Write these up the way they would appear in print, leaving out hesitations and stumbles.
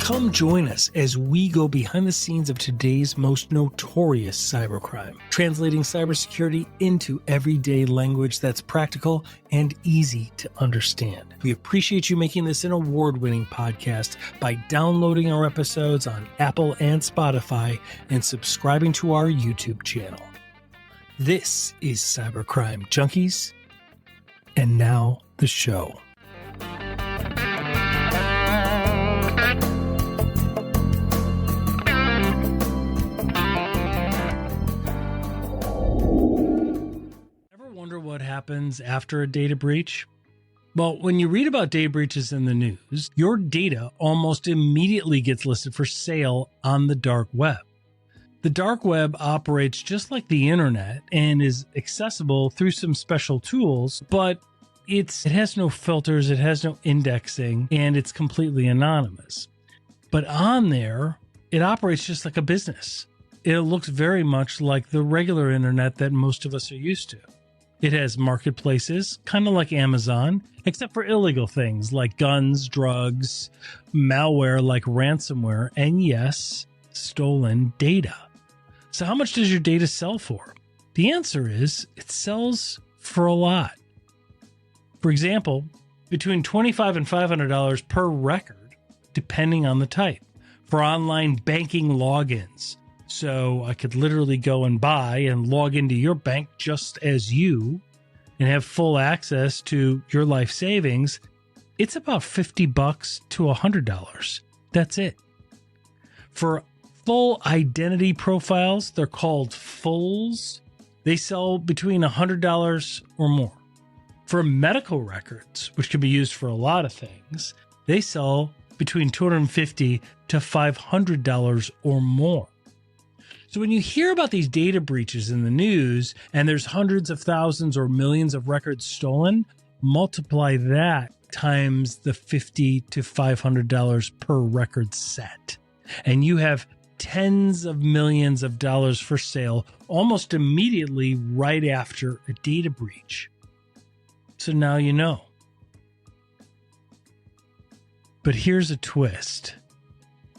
Come join us as we go behind the scenes of today's most notorious cybercrime, translating cybersecurity into everyday language that's practical and easy to understand. We appreciate you making this an award-winning podcast by downloading our episodes on Apple and Spotify and subscribing to our YouTube channel. This is Cybercrime Junkies, and now the show. Wonder what happens after a data breach? Well, when you read about data breaches in the news, your data almost immediately gets listed for sale on the dark web. The dark web operates just like the internet and is accessible through some special tools, but it has no filters, it has no indexing, and it's completely anonymous. But on there, it operates just like a business. It looks very much like the regular internet that most of us are used to. It has marketplaces, kind of like Amazon, except for illegal things like guns, drugs, malware like ransomware, and yes, stolen data. So how much does your data sell for? The answer is it sells for a lot. For example, between $25 and $500 per record, depending on the type, for online banking logins. So I could literally go and buy and log into your bank just as you and have full access to your life savings. It's about $50 to $100. That's it. For full identity profiles, they're called fulls. They sell between $100 or more. For medical records, which can be used for a lot of things, they sell between $250 to $500 or more. So when you hear about these data breaches in the news and there's hundreds of thousands or millions of records stolen, multiply that times the $50 to $500 per record set. And you have tens of millions of dollars for sale almost immediately right after a data breach. So now you know. But here's a twist.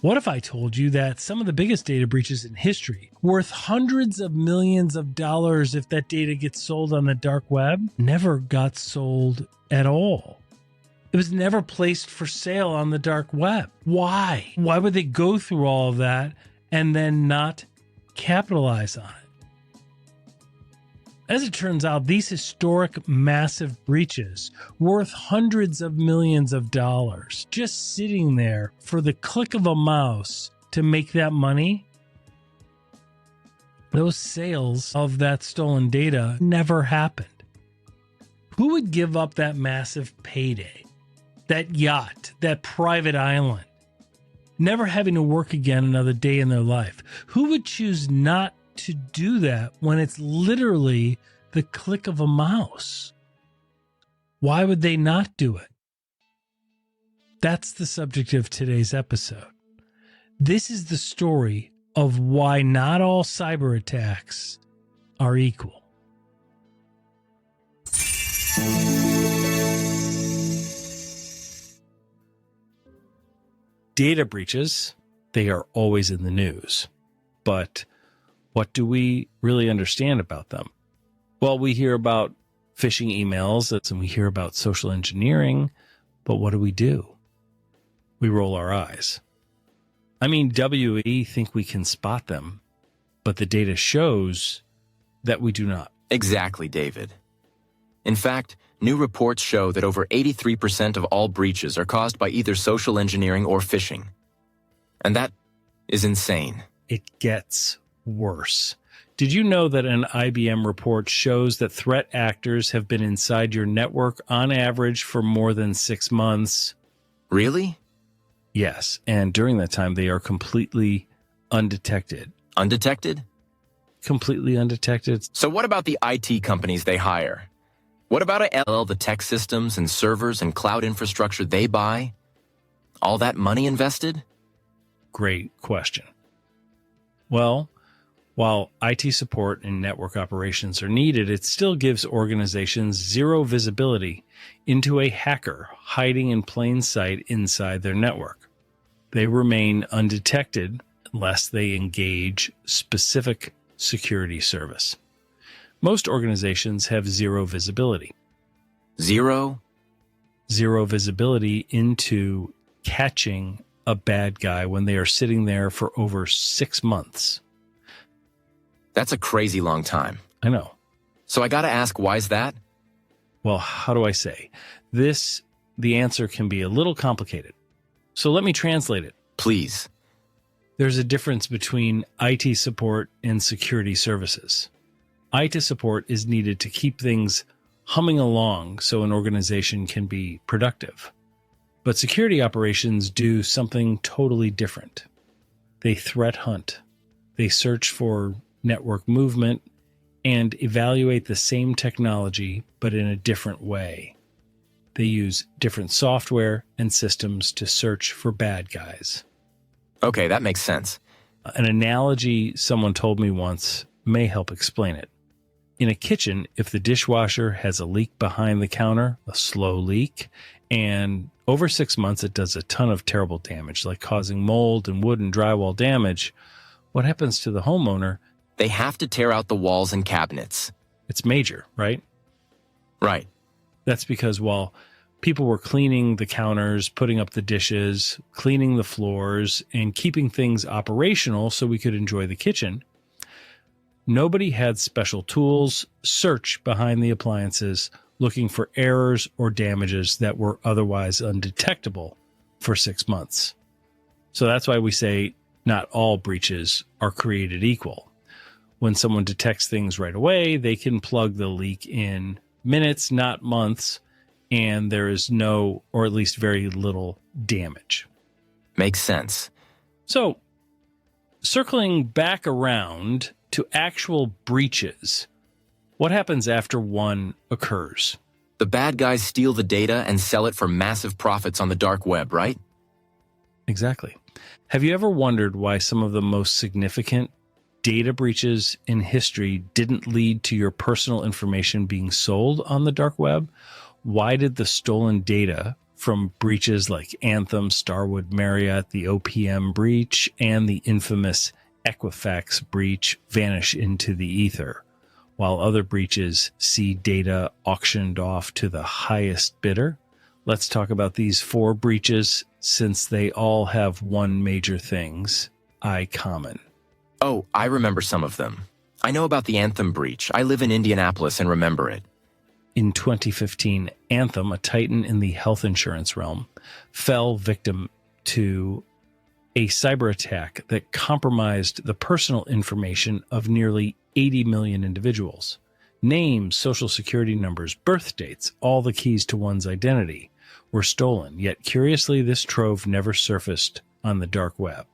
What if I told you that some of the biggest data breaches in history, worth hundreds of millions of dollars if that data gets sold on the dark web, never got sold at all? It was never placed for sale on the dark web. Why? Why would they go through all of that and then not capitalize on it? As it turns out, these historic massive breaches worth hundreds of millions of dollars just sitting there for the click of a mouse to make that money, those sales of that stolen data never happened. Who would give up that massive payday, that yacht, that private island, never having to work again another day in their life? Who would choose not to do that when it's literally the click of a mouse? Why would they not do it? That's the subject of today's episode. This is the story of why not all cyber attacks are equal. Data breaches, they are always in the news. But what do we really understand about them? Well, we hear about phishing emails and we hear about social engineering, but what do? We roll our eyes. I mean, WE think we can spot them, but the data shows that we do not. Exactly, David. In fact, new reports show that over 83% of all breaches are caused by either social engineering or phishing. And that is insane. It gets worse. Did you know that an IBM report shows that threat actors have been inside your network on average for more than 6 months? Really? Yes, and during that time, they are completely undetected. Undetected? Completely undetected. So what about the IT companies they hire? What about the tech systems and servers and cloud infrastructure they buy? All that money invested? Great question. Well, while IT support and network operations are needed, it still gives organizations zero visibility into a hacker hiding in plain sight inside their network. They remain undetected unless they engage specific security service. Most organizations have zero visibility. Zero Visibility into catching a bad guy when they are sitting there for over 6 months. That's a crazy long time. I know. So I gotta ask, why's that? Well, how do I say? The answer can be a little complicated. So let me translate it. Please. There's a difference between IT support and security services. IT support is needed to keep things humming along so an organization can be productive. But security operations do something totally different. They threat hunt. They search for network movement and evaluate the same technology, but in a different way. They use different software and systems to search for bad guys. Okay, that makes sense. An analogy someone told me once may help explain it. In a kitchen, if the dishwasher has a leak behind the counter, a slow leak, and over 6 months it does a ton of terrible damage, like causing mold and wood and drywall damage, what happens to the homeowner? They have to tear out the walls and cabinets. It's major, right? Right. That's because while people were cleaning the counters, putting up the dishes, cleaning the floors, and keeping things operational so we could enjoy the kitchen, nobody had special tools, search behind the appliances, looking for errors or damages that were otherwise undetectable for 6 months. So that's why we say not all breaches are created equal. When someone detects things right away, they can plug the leak in minutes, not months, and there is no, or at least very little, damage. Makes sense. So, circling back around to actual breaches, what happens after one occurs? The bad guys steal the data and sell it for massive profits on the dark web, right? Exactly. Have you ever wondered why some of the most significant data breaches in history didn't lead to your personal information being sold on the dark web? Why did the stolen data from breaches like Anthem, Starwood, Marriott, the OPM breach, and the infamous Equifax breach vanish into the ether, while other breaches see data auctioned off to the highest bidder? Let's talk about these 4 breaches, since they all have one major things common. Oh, I remember some of them. I know about the Anthem breach. I live in Indianapolis and remember it. In 2015, Anthem, a titan in the health insurance realm, fell victim to a cyber attack that compromised the personal information of nearly 80 million individuals. Names, social security numbers, birth dates, all the keys to one's identity were stolen. Yet, curiously, this trove never surfaced on the dark web.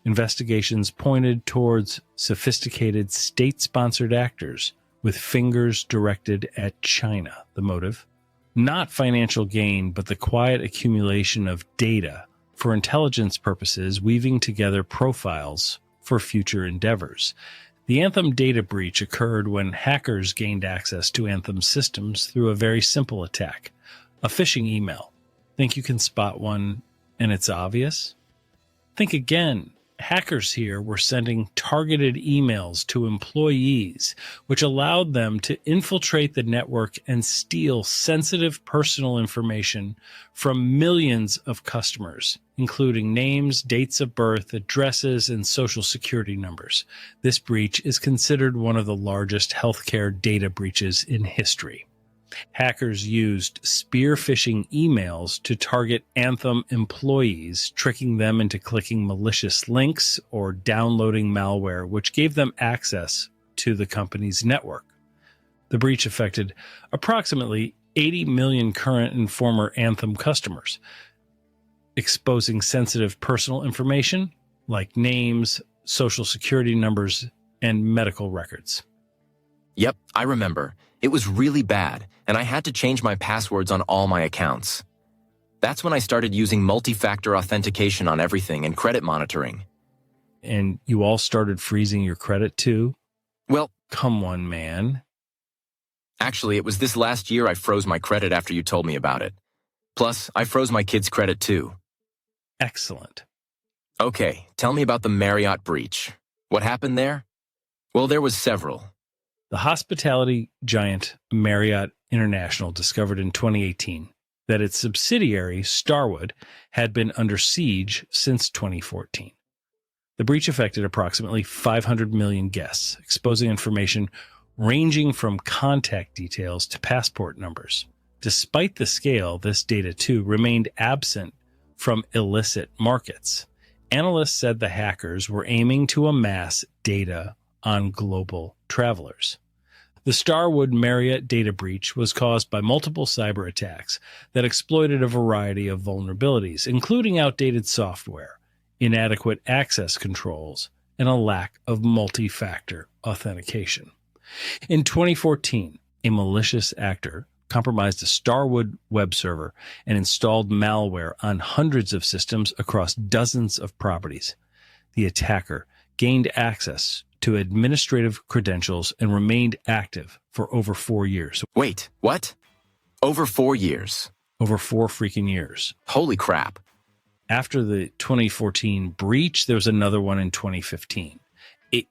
Investigations pointed towards sophisticated state-sponsored actors with fingers directed at China. The motive? Not financial gain, but the quiet accumulation of data for intelligence purposes, weaving together profiles for future endeavors. The Anthem data breach occurred when hackers gained access to Anthem's systems through a very simple attack, a phishing email. Think you can spot one and it's obvious? Think again. Hackers here were sending targeted emails to employees, which allowed them to infiltrate the network and steal sensitive personal information from millions of customers, including names, dates of birth, addresses, and social security numbers. This breach is considered one of the largest healthcare data breaches in history. Hackers used spear phishing emails to target Anthem employees, tricking them into clicking malicious links or downloading malware, which gave them access to the company's network. The breach affected approximately 80 million current and former Anthem customers, exposing sensitive personal information like names, social security numbers, and medical records. Yep, I remember. It was really bad, and I had to change my passwords on all my accounts. That's when I started using multi-factor authentication on everything and credit monitoring. And you all started freezing your credit too? Well, come on, man. Actually, it was this last year I froze my credit after you told me about it. Plus, I froze my kids' credit too. Excellent. Okay, tell me about the Marriott breach. What happened there? Well, there was several. The hospitality giant Marriott International discovered in 2018 that its subsidiary, Starwood, had been under siege since 2014. The breach affected approximately 500 million guests, exposing information ranging from contact details to passport numbers. Despite the scale, this data, too, remained absent from illicit markets. Analysts said the hackers were aiming to amass data on global travelers. The Starwood Marriott data breach was caused by multiple cyber attacks that exploited a variety of vulnerabilities, including outdated software, inadequate access controls, and a lack of multi-factor authentication. In 2014, a malicious actor compromised a Starwood web server and installed malware on hundreds of systems across dozens of properties. The attacker gained access to administrative credentials and remained active for over 4 years. Wait, what? Over 4 years? Over 4 freaking years. Holy crap. After the 2014 breach, there was another one in 2015.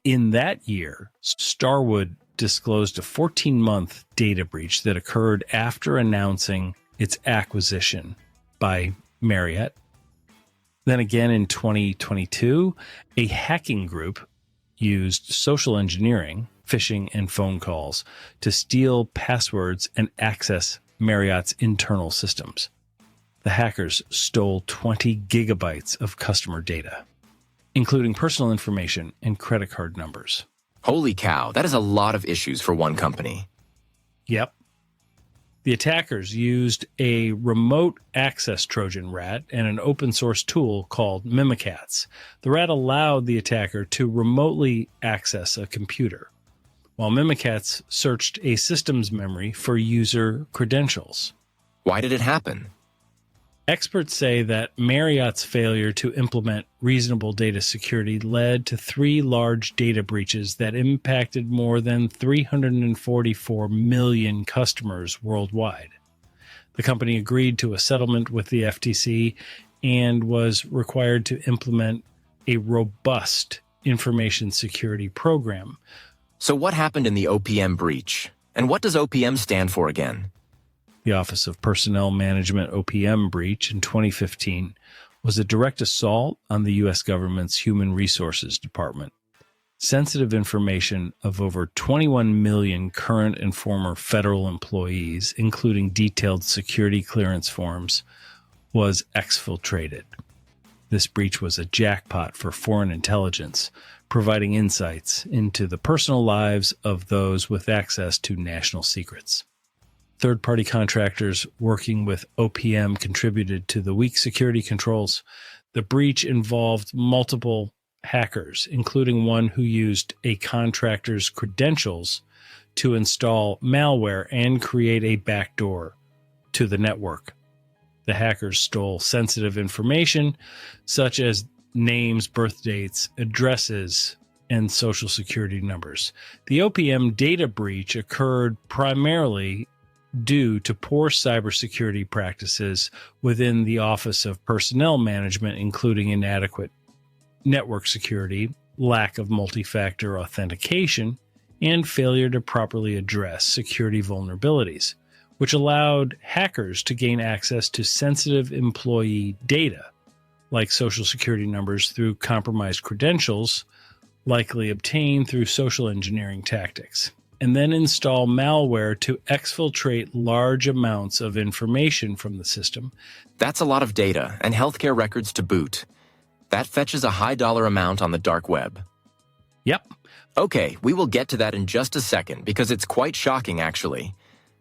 In that year, Starwood disclosed a 14-month data breach that occurred after announcing its acquisition by Marriott. Then again in 2022, a hacking group used social engineering, phishing, and phone calls to steal passwords and access Marriott's internal systems. The hackers stole 20 gigabytes of customer data, including personal information and credit card numbers. Holy cow, that is a lot of issues for one company. Yep. The attackers used a remote access Trojan rat and an open source tool called Mimikatz. The rat allowed the attacker to remotely access a computer, while Mimikatz searched a system's memory for user credentials. Why did it happen? Experts say that Marriott's failure to implement reasonable data security led to 3 large data breaches that impacted more than 344 million customers worldwide. The company agreed to a settlement with the FTC and was required to implement a robust information security program. So what happened in the OPM breach? And what does OPM stand for again? The Office of Personnel Management OPM breach in 2015 was a direct assault on the U.S. government's Human Resources Department. Sensitive information of over 21 million current and former federal employees, including detailed security clearance forms, was exfiltrated. This breach was a jackpot for foreign intelligence, providing insights into the personal lives of those with access to national secrets. Third-party contractors working with OPM contributed to the weak security controls. The breach involved multiple hackers, including one who used a contractor's credentials to install malware and create a backdoor to the network. The hackers stole sensitive information such as names, birth dates, addresses, and social security numbers. The OPM data breach occurred primarily due to poor cybersecurity practices within the Office of Personnel Management, including inadequate network security, lack of multi-factor authentication, and failure to properly address security vulnerabilities, which allowed hackers to gain access to sensitive employee data, like social security numbers, through compromised credentials, likely obtained through social engineering tactics, and then install malware to exfiltrate large amounts of information from the system. That's a lot of data, and healthcare records to boot. That fetches a high dollar amount on the dark web. Yep. Okay, we will get to that in just a second, because it's quite shocking, actually.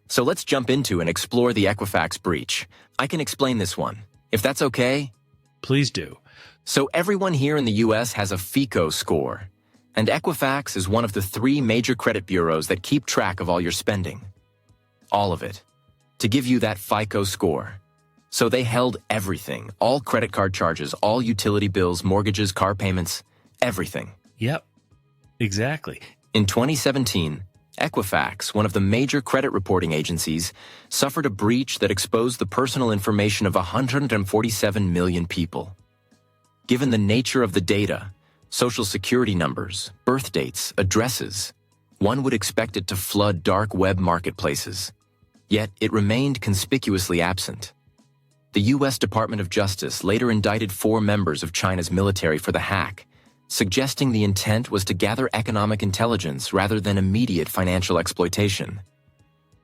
So let's jump into and explore the Equifax breach. I can explain this one, if that's okay. Please do. So everyone here in the U.S. has a FICO score. And Equifax is one of the 3 major credit bureaus that keep track of all your spending. All of it. To give you that FICO score. So they held everything. All credit card charges, all utility bills, mortgages, car payments, everything. Yep. Exactly. In 2017, Equifax, one of the major credit reporting agencies, suffered a breach that exposed the personal information of 147 million people. Given the nature of the data, social security numbers, birth dates, addresses, one would expect it to flood dark web marketplaces. Yet it remained conspicuously absent. The U.S. Department of Justice later indicted 4 members of China's military for the hack, suggesting the intent was to gather economic intelligence rather than immediate financial exploitation.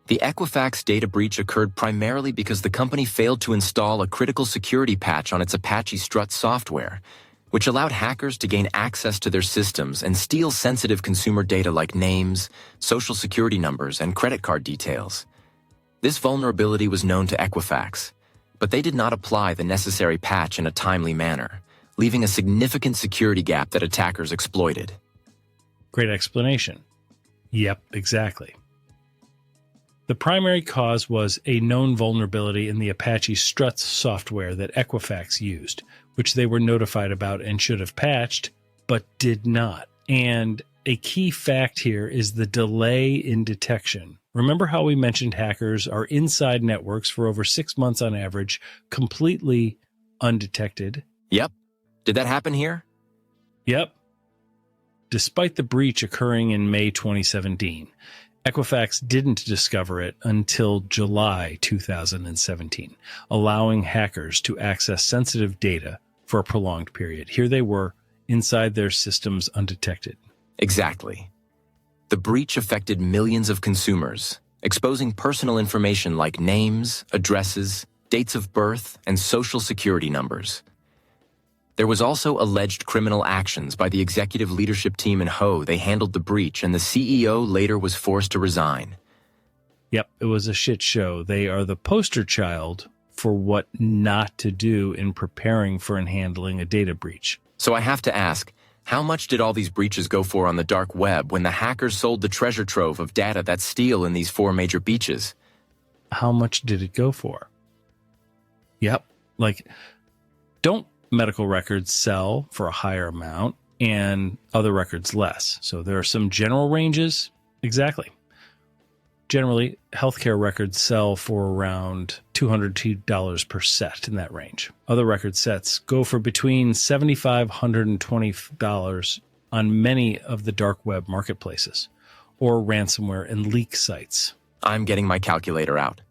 The Equifax data breach occurred primarily because the company failed to install a critical security patch on its Apache Struts software, which allowed hackers to gain access to their systems and steal sensitive consumer data like names, social security numbers, and credit card details. This vulnerability was known to Equifax, but they did not apply the necessary patch in a timely manner, leaving a significant security gap that attackers exploited. Great explanation. Yep, exactly. The primary cause was a known vulnerability in the Apache Struts software that Equifax used, which they were notified about and should have patched, but did not. And a key fact here is the delay in detection. Remember how we mentioned hackers are inside networks for over 6 months on average, completely undetected? Yep. Did that happen here? Yep. Despite the breach occurring in May 2017, Equifax didn't discover it until July 2017, allowing hackers to access sensitive data for a prolonged period. Here they were, inside their systems undetected. Exactly. The breach affected millions of consumers, exposing personal information like names, addresses, dates of birth, and social security numbers. There was also alleged criminal actions by the executive leadership team in Ho. They handled the breach, and the CEO later was forced to resign. Yep, it was a shit show. They are the poster child for what not to do in preparing for and handling a data breach. So I have to ask, how much did all these breaches go for on the dark web when the hackers sold the treasure trove of data that steal in these 4 major beaches? How much did it go for? Yep, don't medical records sell for a higher amount and other records less? So there are some general ranges. Exactly. Generally, healthcare records sell for around $202 per set, in that range. Other record sets go for between $75, $120 on many of the dark web marketplaces or ransomware and leak sites. I'm getting my calculator out.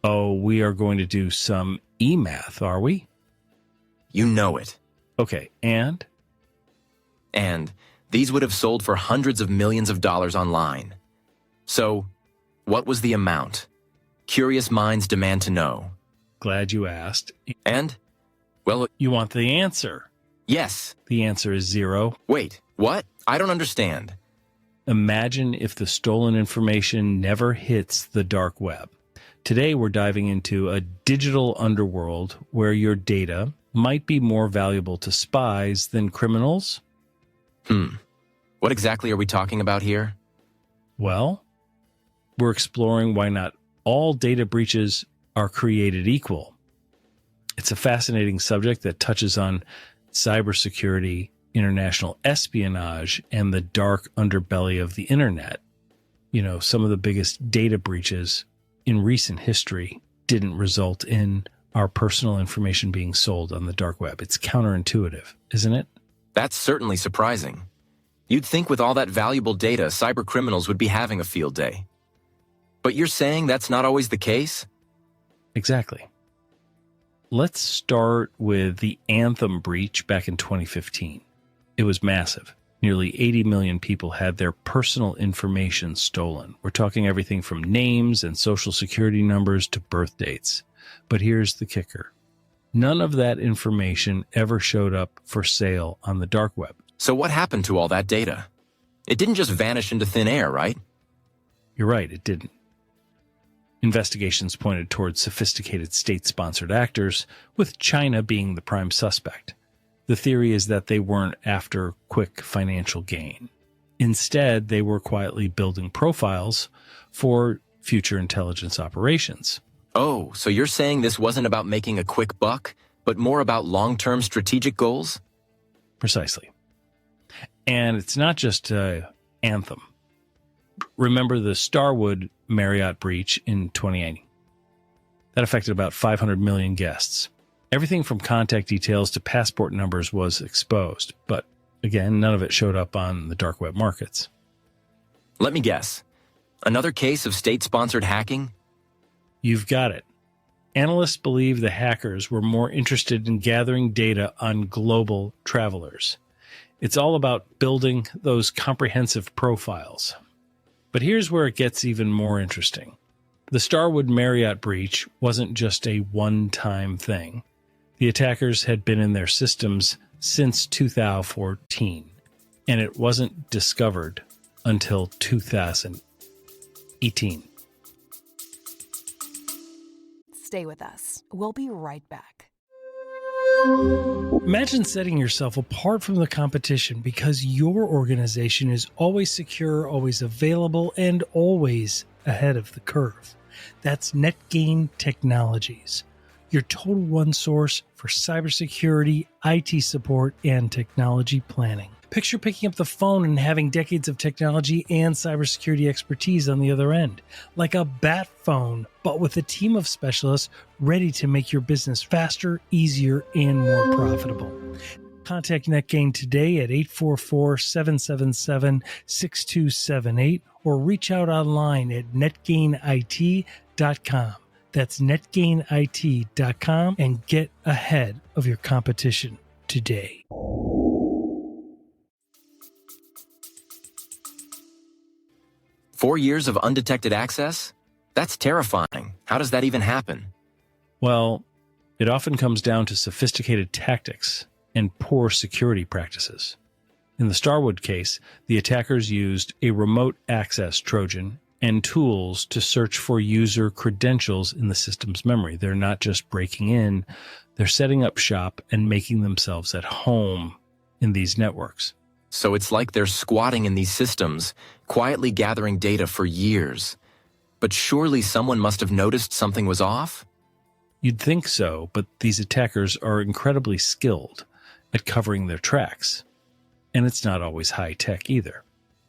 Oh, we are going to do some e-math, are we? You know it. Okay, and? And these would have sold for hundreds of millions of dollars online. So, what was the amount? Curious minds demand to know. Glad you asked. And? Well, you want the answer? Yes. The answer is 0. Wait, what? I don't understand. Imagine if the stolen information never hits the dark web. Today, we're diving into a digital underworld where your data might be more valuable to spies than criminals. What exactly are we talking about here? Well, we're exploring why not all data breaches are created equal. It's a fascinating subject that touches on cybersecurity, international espionage, and the dark underbelly of the internet. You know, some of the biggest data breaches in recent history didn't result in our personal information being sold on the dark web. It's counterintuitive, isn't it? That's certainly surprising. You'd think with all that valuable data, cybercriminals would be having a field day. But you're saying that's not always the case? Exactly. Let's start with the Anthem breach back in 2015. It was massive. Nearly 80 million people had their personal information stolen. We're talking everything from names and social security numbers to birth dates. But here's the kicker. None of that information ever showed up for sale on the dark web. So what happened to all that data? It didn't just vanish into thin air, right? You're right, it didn't. Investigations pointed towards sophisticated state-sponsored actors, with China being the prime suspect. The theory is that they weren't after quick financial gain. Instead, they were quietly building profiles for future intelligence operations. Oh, so you're saying this wasn't about making a quick buck, but more about long-term strategic goals? Precisely. And it's not just Anthem. Remember the Starwood Marriott breach in 2018? That affected about 500 million guests. Everything from contact details to passport numbers was exposed, but again, none of it showed up on the dark web markets. Let me guess. Another case of state-sponsored hacking? You've got it. Analysts believe the hackers were more interested in gathering data on global travelers. It's all about building those comprehensive profiles. But here's where it gets even more interesting. The Starwood Marriott breach wasn't just a one-time thing. The attackers had been in their systems since 2014, and it wasn't discovered until 2018. Stay with us. We'll be right back. Imagine setting yourself apart from the competition because your organization is always secure, always available, and always ahead of the curve. That's NetGain Technologies, your total one source for cybersecurity, IT support, and technology planning. Picture picking up the phone and having decades of technology and cybersecurity expertise on the other end, like a bat phone, but with a team of specialists ready to make your business faster, easier, and more profitable. Contact NetGain today at 844-777-6278 or reach out online at netgainit.com. That's netgainit.com and get ahead of your competition today. 4 years of undetected access? That's terrifying. How does that even happen? Well, it often comes down to sophisticated tactics and poor security practices. In the Starwood case, the attackers used a remote access Trojan and tools to search for user credentials in the system's memory. They're not just breaking in, they're setting up shop and making themselves at home in these networks. So it's like they're squatting in these systems, quietly gathering data for years. But surely someone must have noticed something was off? You'd think so, but these attackers are incredibly skilled at covering their tracks. And it's not always high-tech either.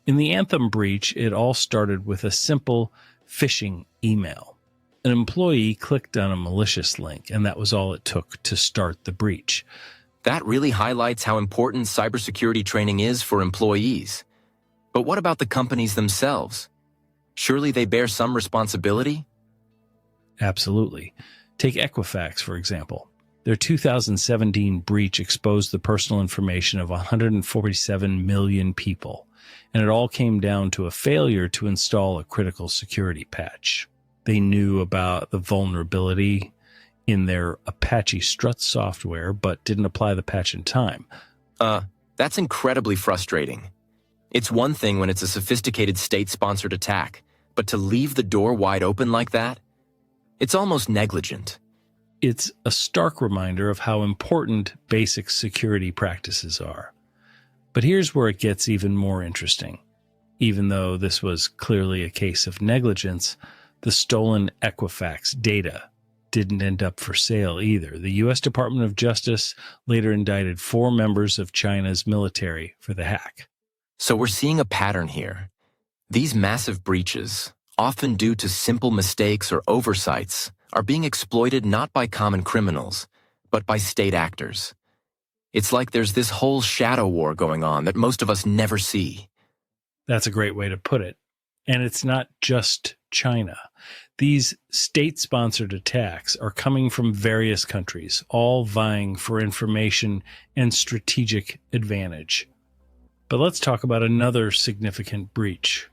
In the Anthem breach, it all started with a simple phishing email. An employee clicked on a malicious link, and that was all it took to start the breach. That really highlights how important cybersecurity training is for employees. But what about the companies themselves? Surely they bear some responsibility? Absolutely. Take Equifax, for example. Their 2017 breach exposed the personal information of 147 million people, and it all came down to a failure to install a critical security patch. They knew about the vulnerability in their Apache Struts software, but didn't apply the patch in time. That's incredibly frustrating. It's one thing when it's a sophisticated state-sponsored attack, but to leave the door wide open like that? It's almost negligent. It's a stark reminder of how important basic security practices are. But here's where it gets even more interesting. Even though this was clearly a case of negligence, the stolen Equifax data didn't end up for sale either. The U.S. Department of Justice later indicted 4 members of China's military for the hack. So we're seeing a pattern here. These massive breaches, often due to simple mistakes or oversights, are being exploited not by common criminals, but by state actors. It's like there's this whole shadow war going on that most of us never see. That's a great way to put it. And it's not just China. These state-sponsored attacks are coming from various countries, all vying for information and strategic advantage. But let's talk about another significant breach,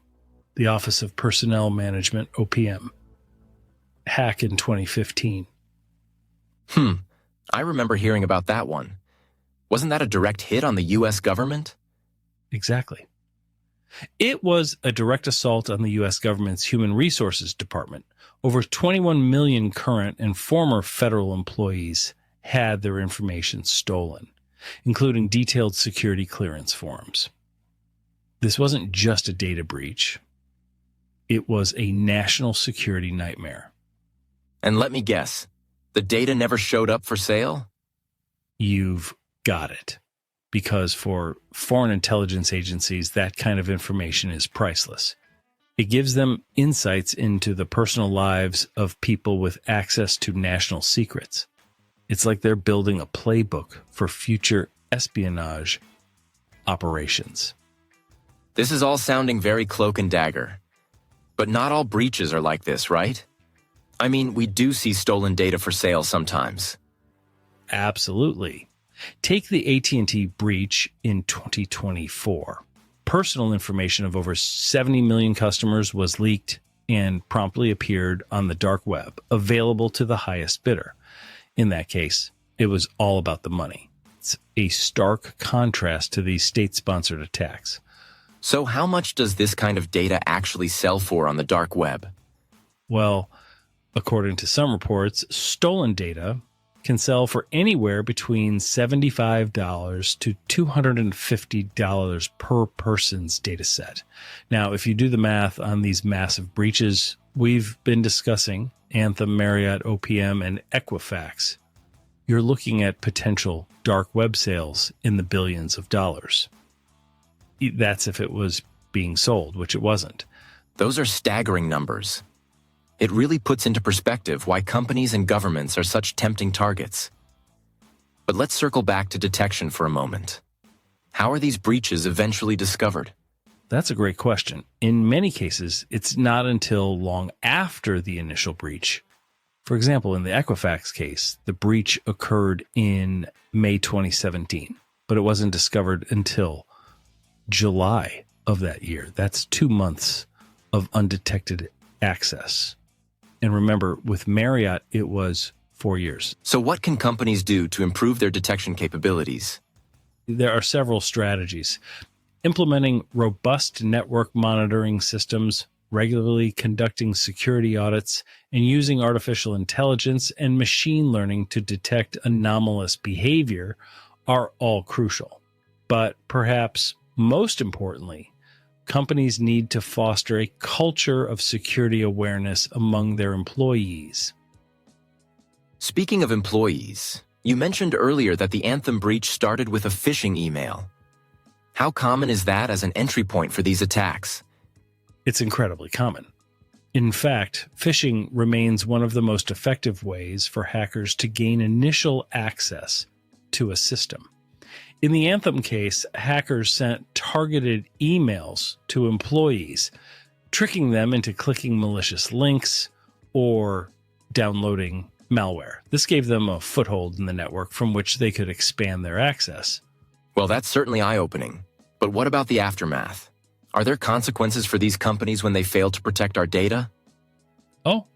the Office of Personnel Management, OPM. Hack in 2015. I remember hearing about that one. Wasn't that a direct hit on the U.S. government? Exactly. It was a direct assault on the U.S. government's Human Resources Department. Over 21 million current and former federal employees had their information stolen, including detailed security clearance forms. This wasn't just a data breach. It was a national security nightmare. And let me guess, the data never showed up for sale? You've got it. Because for foreign intelligence agencies, that kind of information is priceless. It gives them insights into the personal lives of people with access to national secrets. It's like they're building a playbook for future espionage operations. This is all sounding very cloak and dagger. But not all breaches are like this, right? I mean, we do see stolen data for sale sometimes. Absolutely. Take the AT&T breach in 2024. Personal information of over 70 million customers was leaked and promptly appeared on the dark web, available to the highest bidder. In that case, it was all about the money. It's a stark contrast to these state-sponsored attacks. So how much does this kind of data actually sell for on the dark web? Well, according to some reports, stolen data can sell for anywhere between $75 to $250 per person's data set. Now, if you do the math on these massive breaches, we've been discussing Anthem, Marriott, OPM, and Equifax. You're looking at potential dark web sales in the billions of dollars. That's if it was being sold, which it wasn't. Those are staggering numbers. It really puts into perspective why companies and governments are such tempting targets. But let's circle back to detection for a moment. How are these breaches eventually discovered? That's a great question. In many cases, it's not until long after the initial breach. For example, in the Equifax case, the breach occurred in May 2017, but it wasn't discovered until July of that year. That's 2 months of undetected access. And remember, with Marriott, it was 4 years. So what can companies do to improve their detection capabilities? There are several strategies. Implementing robust network monitoring systems, regularly conducting security audits, and using artificial intelligence and machine learning to detect anomalous behavior are all crucial. But perhaps most importantly, companies need to foster a culture of security awareness among their employees. Speaking of employees, you mentioned earlier that the Anthem breach started with a phishing email. How common is that as an entry point for these attacks? It's incredibly common. In fact, phishing remains one of the most effective ways for hackers to gain initial access to a system. In the Anthem case, hackers sent targeted emails to employees, tricking them into clicking malicious links or downloading malware. This gave them a foothold in the network from which they could expand their access. Well, that's certainly eye-opening. But what about the aftermath? Are there consequences for these companies when they fail to protect our data? Oh,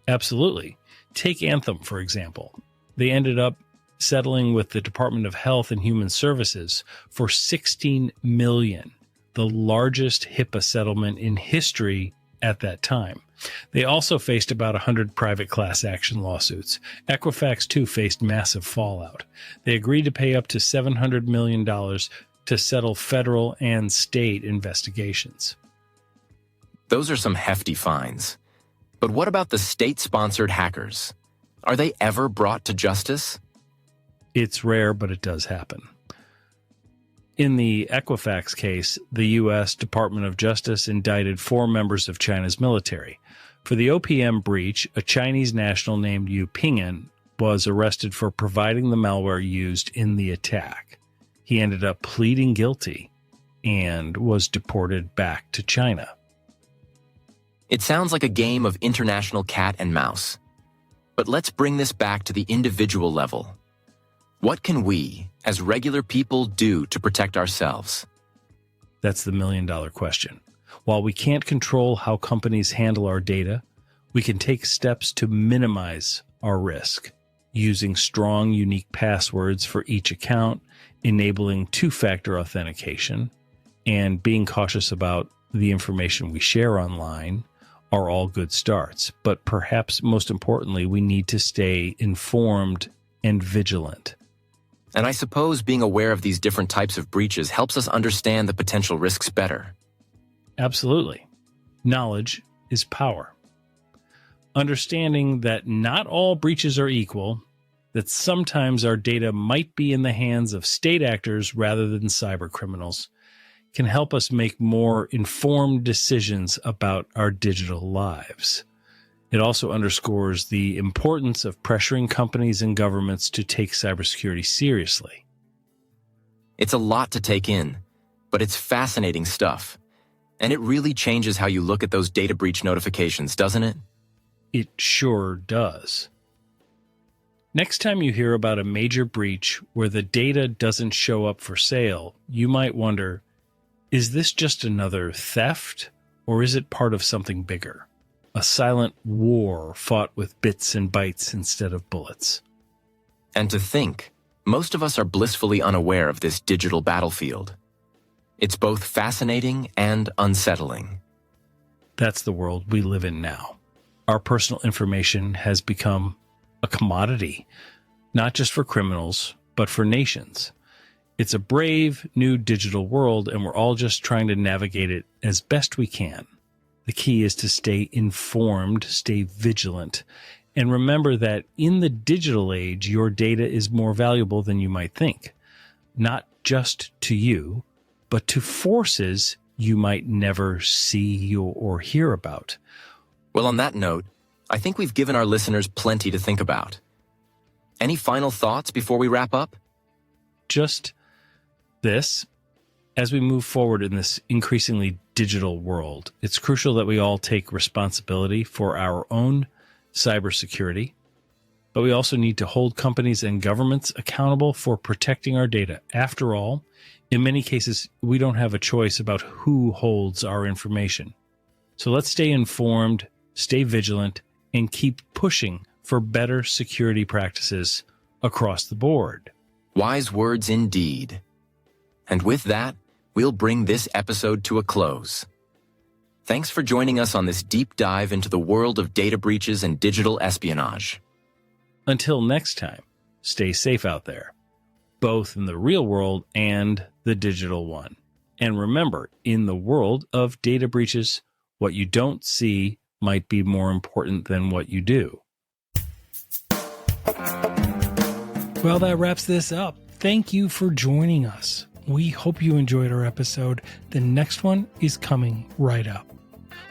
absolutely. Take Anthem, for example. They ended up settling with the Department of Health and Human Services for $16 million, the largest HIPAA settlement in history at that time. They also faced about 100 private class action lawsuits. Equifax, too, faced massive fallout. They agreed to pay up to $700 million to settle federal and state investigations. Those are some hefty fines. But what about the state-sponsored hackers? Are they ever brought to justice? It's rare, but it does happen. In the Equifax case, the U.S. Department of Justice indicted 4 members of China's military. For the OPM breach, a Chinese national named Yu Ping'an was arrested for providing the malware used in the attack. He ended up pleading guilty and was deported back to China. It sounds like a game of international cat and mouse. But let's bring this back to the individual level. What can we, as regular people, do to protect ourselves? That's the million-dollar question. While we can't control how companies handle our data, we can take steps to minimize our risk, using strong, unique passwords for each account, enabling two-factor authentication, and being cautious about the information we share online are all good starts. But perhaps most importantly, we need to stay informed and vigilant. And I suppose being aware of these different types of breaches helps us understand the potential risks better. Absolutely. Knowledge is power. Understanding that not all breaches are equal, that sometimes our data might be in the hands of state actors rather than cyber criminals, can help us make more informed decisions about our digital lives. It also underscores the importance of pressuring companies and governments to take cybersecurity seriously. It's a lot to take in, but it's fascinating stuff. And it really changes how you look at those data breach notifications, doesn't it? It sure does. Next time you hear about a major breach where the data doesn't show up for sale, you might wonder, is this just another theft, or is it part of something bigger? A silent war fought with bits and bytes instead of bullets. And to think, most of us are blissfully unaware of this digital battlefield. It's both fascinating and unsettling. That's the world we live in now. Our personal information has become a commodity, not just for criminals, but for nations. It's a brave new digital world, and we're all just trying to navigate it as best we can. The key is to stay informed, stay vigilant, and remember that in the digital age, your data is more valuable than you might think. Not just to you, but to forces you might never see or hear about. Well, on that note, I think we've given our listeners plenty to think about. Any final thoughts before we wrap up? Just this. As we move forward in this increasingly digital world, it's crucial that we all take responsibility for our own cybersecurity, but we also need to hold companies and governments accountable for protecting our data. After all, in many cases, we don't have a choice about who holds our information. So let's stay informed, stay vigilant, and keep pushing for better security practices across the board. Wise words indeed. And with that, we'll bring this episode to a close. Thanks for joining us on this deep dive into the world of data breaches and digital espionage. Until next time, stay safe out there, both in the real world and the digital one. And remember, in the world of data breaches, what you don't see might be more important than what you do. Well, that wraps this up. Thank you for joining us. We hope you enjoyed our episode. The next one is coming right up.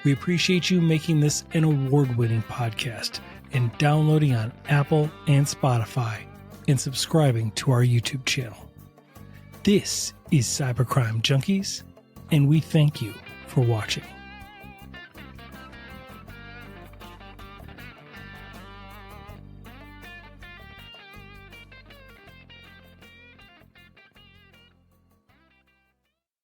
We appreciate you making this an award-winning podcast and downloading on Apple and Spotify and subscribing to our YouTube channel. This is Cybercrime Junkies, and we thank you for watching.